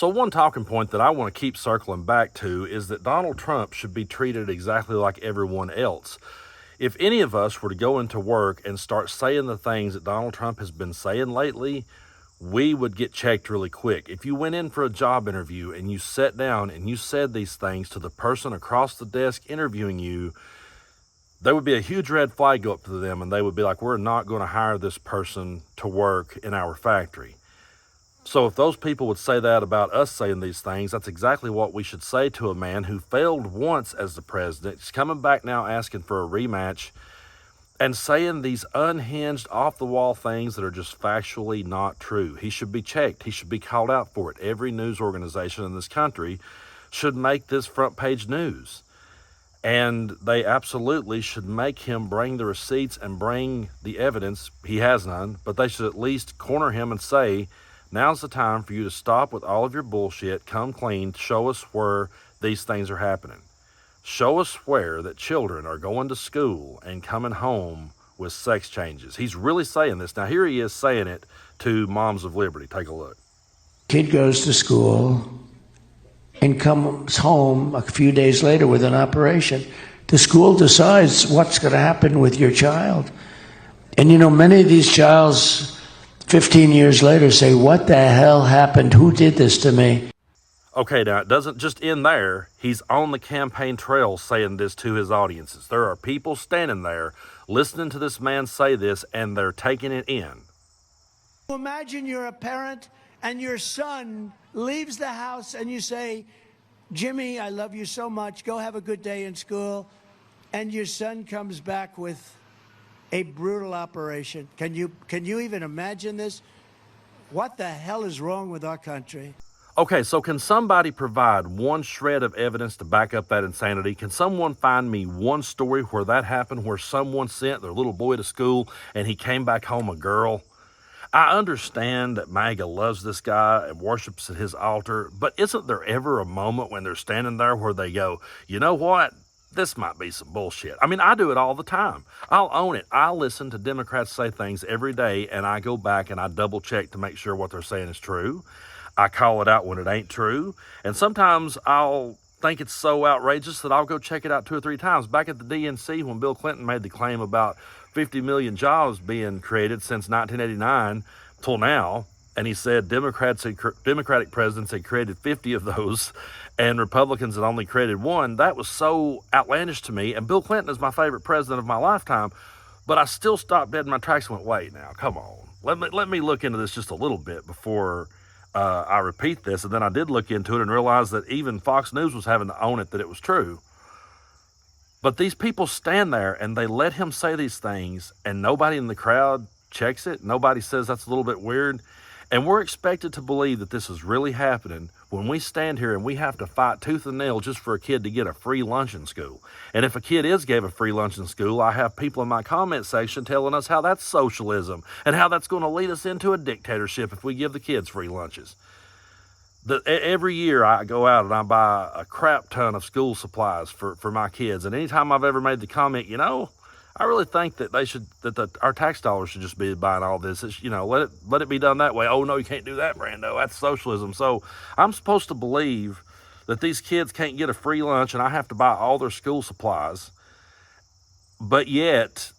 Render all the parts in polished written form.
So one talking point that I want to keep circling back to is that Donald Trump should be treated exactly like everyone else. If any of us were to go into work and start saying the things that Donald Trump has been saying lately, we would get checked really quick. If you went in for a job interview and you sat down and you said these things to the person across the desk interviewing you, there would be a huge red flag go up to them and they would be like, we're not going to hire this person to work in our factory. So if those people would say that about us saying these things, that's exactly what we should say to a man who failed once as the president. He's coming back now asking for a rematch and saying these unhinged, off-the-wall things that are just factually not true. He should be checked. He should be called out for it. Every news organization in this country should make this front page news. And they absolutely should make him bring the receipts and bring the evidence. He has none, but they should at least corner him and say, now's the time for you to stop with all of your bullshit, come clean, show us where these things are happening. Show us where that children are going to school and coming home with sex changes. He's really saying this. Now here he is saying it to Moms of Liberty. Take a look. Kid goes to school and comes home a few days later with an operation. The school decides what's going to happen with your child. And you know, many of these childs 15 years later say, what the hell happened? Who did this to me? Okay, now it doesn't just end there. He's on the campaign trail saying this to his audiences. There are people standing there listening to this man say this and they're taking it in. Imagine you're a parent and your son leaves the house and you say, Jimmy, I love you so much. Go have a good day in school. And your son comes back with a brutal operation. Can you even imagine this? What the hell is wrong with our country? Okay, so can somebody provide one shred of evidence to back up that insanity? Can someone find me one story where that happened, where someone sent their little boy to school and he came back home a girl? I understand that MAGA loves this guy and worships at his altar, but isn't there ever a moment when they're standing there where they go, you know what? This might be some bullshit. I mean, I do it all the time. I'll own it. I listen to Democrats say things every day, and I go back and I double check to make sure what they're saying is true. I call it out when it ain't true. And sometimes I'll think it's so outrageous that I'll go check it out 2 or 3 times. Back at the DNC, when Bill Clinton made the claim about 50 million jobs being created since 1989 till now, and he said Democratic presidents had created 50 of those and Republicans had only created 1. That was so outlandish to me. And Bill Clinton is my favorite president of my lifetime. But I still stopped dead in my tracks and went, wait now, come on. Let me look into this just a little bit before I repeat this. And then I did look into it and realized that even Fox News was having to own it that it was true. But these people stand there and they let him say these things and nobody in the crowd checks it. Nobody says that's a little bit weird. And we're expected to believe that this is really happening when we stand here and we have to fight tooth and nail just for a kid to get a free lunch in school. And if a kid is gave a free lunch in school, I have people in my comment section telling us how that's socialism and how that's going to lead us into a dictatorship if we give the kids free lunches. Every year I go out and I buy a crap ton of school supplies for my kids. And anytime I've ever made the comment, you know, I really think that our tax dollars should just be buying all this. It's, you know, let it be done that way. Oh no, you can't do that, Brando. That's socialism. So I'm supposed to believe that these kids can't get a free lunch and I have to buy all their school supplies. But yet,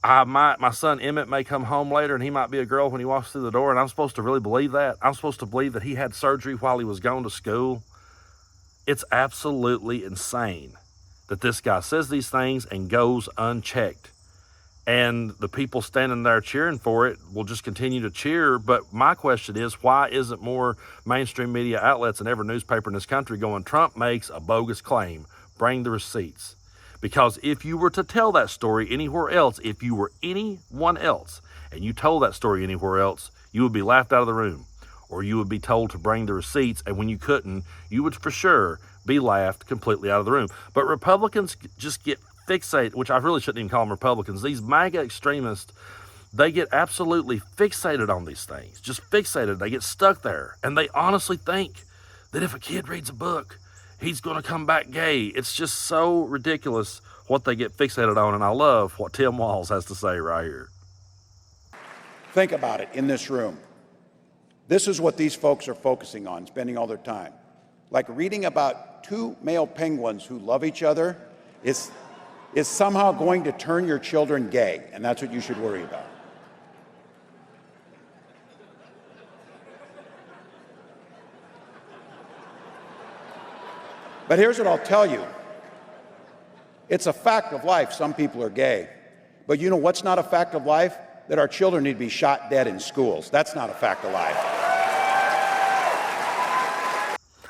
my son Emmett may come home later and he might be a girl when he walks through the door, and I'm supposed to really believe that? I'm supposed to believe that he had surgery while he was going to school? It's absolutely insane that this guy says these things and goes unchecked. And the people standing there cheering for it will just continue to cheer. But my question is, why isn't more mainstream media outlets and every newspaper in this country going, Trump makes a bogus claim, bring the receipts? Because if you were to tell that story anywhere else, if you were anyone else, and you told that story anywhere else, you would be laughed out of the room. Or you would be told to bring the receipts, and when you couldn't, you would for sure be laughed completely out of the room. But Republicans just get fixated, which I really shouldn't even call them Republicans. These MAGA extremists, they get absolutely fixated on these things, just fixated. They get stuck there, and they honestly think that if a kid reads a book, he's going to come back gay. It's just so ridiculous what they get fixated on, and I love what Tim Walz has to say right here. Think about it in this room. This is what these folks are focusing on, spending all their time. Like reading about two male penguins who love each other is somehow going to turn your children gay, and that's what you should worry about. But here's what I'll tell you. It's a fact of life some people are gay. But you know what's not a fact of life? That our children need to be shot dead in schools. That's not a fact of life.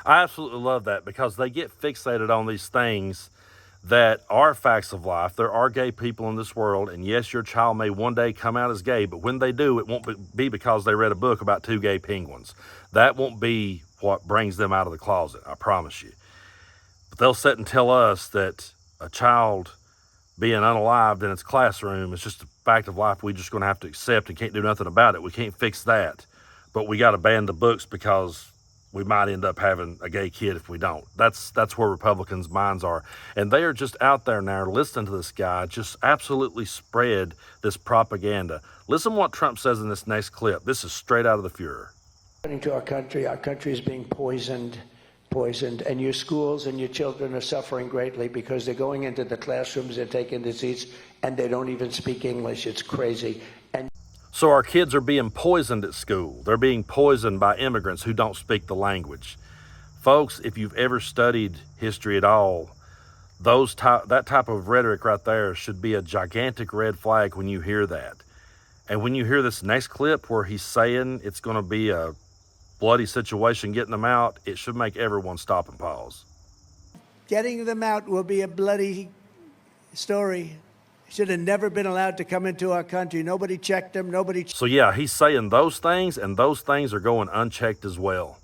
I absolutely love that, because they get fixated on these things that are facts of life. There are gay people in this world, and yes, your child may one day come out as gay, but when they do, it won't be because they read a book about two gay penguins. That won't be what brings them out of the closet, I promise you. But they'll sit and tell us that a child being unalived in its classroom is just a fact of life we're just going to have to accept and can't do nothing about it. We can't fix that. But we got to ban the books because we might end up having a gay kid if we don't. That's where Republicans' minds are. And they are just out there now listening to this guy just absolutely spread this propaganda. Listen what Trump says in this next clip. This is straight out of the Fuhrer. To our country is being poisoned, and your schools and your children are suffering greatly because they're going into the classrooms, they're taking the seats, and they don't even speak English. It's crazy. And so our kids are being poisoned at school. They're being poisoned by immigrants who don't speak the language. Folks, if you've ever studied history at all, that type of rhetoric right there should be a gigantic red flag when you hear that. And when you hear this next clip where he's saying it's going to be a bloody situation getting them out, it should make everyone stop and pause. Getting them out will be a bloody story. Should have never been allowed to come into our country. Nobody checked them. So yeah, he's saying those things, and those things are going unchecked as well.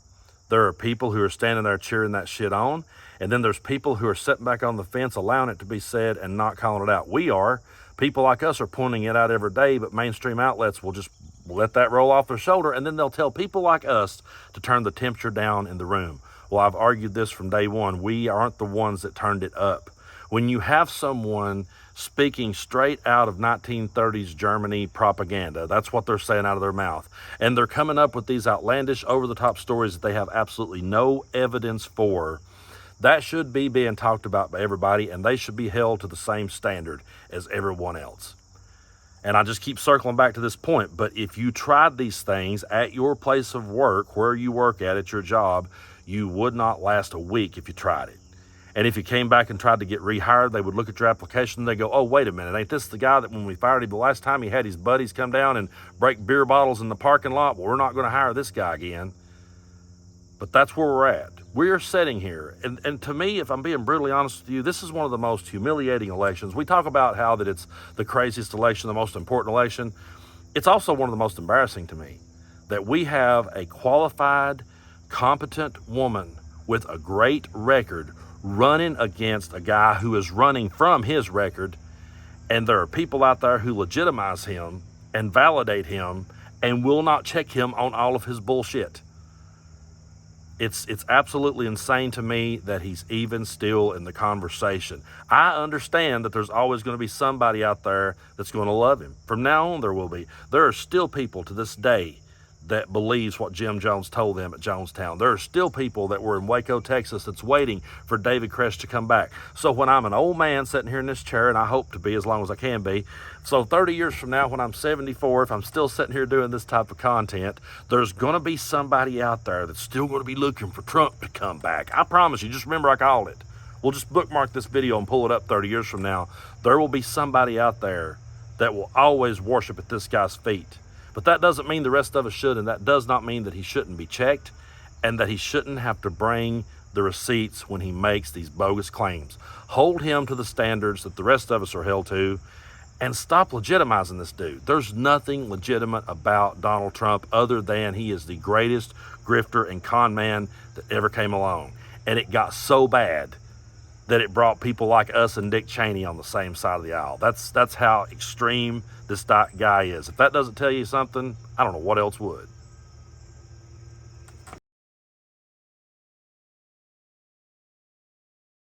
There are people who are standing there cheering that shit on, and then there's people who are sitting back on the fence allowing it to be said and not calling it out. We are. People like us are pointing it out every day, but mainstream outlets will just let that roll off their shoulder, and then they'll tell people like us to turn the temperature down in the room. Well, I've argued this from day one. We aren't the ones that turned it up. When you have someone speaking straight out of 1930s Germany propaganda, that's what they're saying out of their mouth, and they're coming up with these outlandish, over-the-top stories that they have absolutely no evidence for, that should be being talked about by everybody, and they should be held to the same standard as everyone else. And I just keep circling back to this point, but if you tried these things at your place of work, where you work at your job, you would not last a week if you tried it. And if you came back and tried to get rehired, they would look at your application and they go, oh, wait a minute, ain't this the guy that when we fired him the last time he had his buddies come down and break beer bottles in the parking lot? Well, we're not going to hire this guy again. But that's where we're at. We are sitting here. And to me, if I'm being brutally honest with you, this is one of the most humiliating elections. We talk about how that it's the craziest election, the most important election. It's also one of the most embarrassing to me that we have a qualified, competent woman with a great record running against a guy who is running from his record. And there are people out there who legitimize him and validate him and will not check him on all of his bullshit. It's absolutely insane to me that he's even still in the conversation. I understand that there's always going to be somebody out there that's going to love him. From now on, there will be. There are still people to this day that believes what Jim Jones told them at Jonestown. There are still people that were in Waco, Texas, that's waiting for David Koresh to come back. So when I'm an old man sitting here in this chair, and I hope to be as long as I can be, so 30 years from now when I'm 74, if I'm still sitting here doing this type of content, there's going to be somebody out there that's still going to be looking for Trump to come back. I promise you, just remember I called it. We'll just bookmark this video and pull it up 30 years from now. There will be somebody out there that will always worship at this guy's feet. But that doesn't mean the rest of us should, and that does not mean that he shouldn't be checked and that he shouldn't have to bring the receipts when he makes these bogus claims. Hold him to the standards that the rest of us are held to and stop legitimizing this dude. There's nothing legitimate about Donald Trump other than he is the greatest grifter and con man that ever came along. And it got so bad that it brought people like us and Dick Cheney on the same side of the aisle. That's how extreme this guy is. If that doesn't tell you something, I don't know what else would.